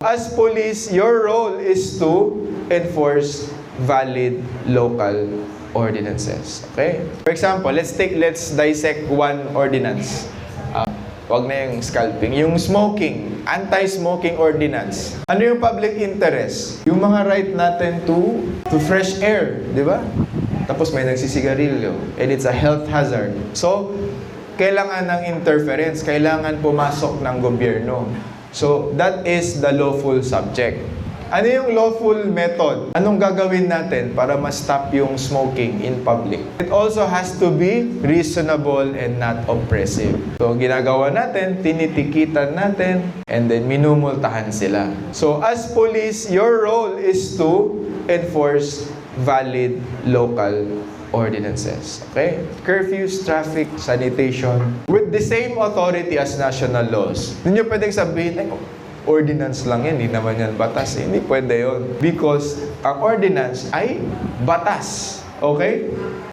As police, your role is to enforce valid local ordinances. Okay? For example, let's dissect one ordinance. Wag na yung scalping. Yung smoking, anti-smoking ordinance. Ano yung public interest? Yung mga right natin to fresh air, di ba? Tapos may nagsisigarilyo, and it's a health hazard. So, kailangan ng interference, kailangan pumasok ng gobyerno. So, that is the lawful subject. Ano yung lawful method? Anong gagawin natin para ma-stop yung smoking in public? It also has to be reasonable and not oppressive. So, ginagawa natin, tinitikitan natin, and then minumultahan sila. So, as police, your role is to enforce valid local ordinances. Okay? Curfews, traffic, sanitation, with the same authority as national laws. Hindi nyo pwedeng sabihin, ordinance lang yan, hindi naman yan batas. Hindi pwede yun. Because ang ordinance ay batas. Okay?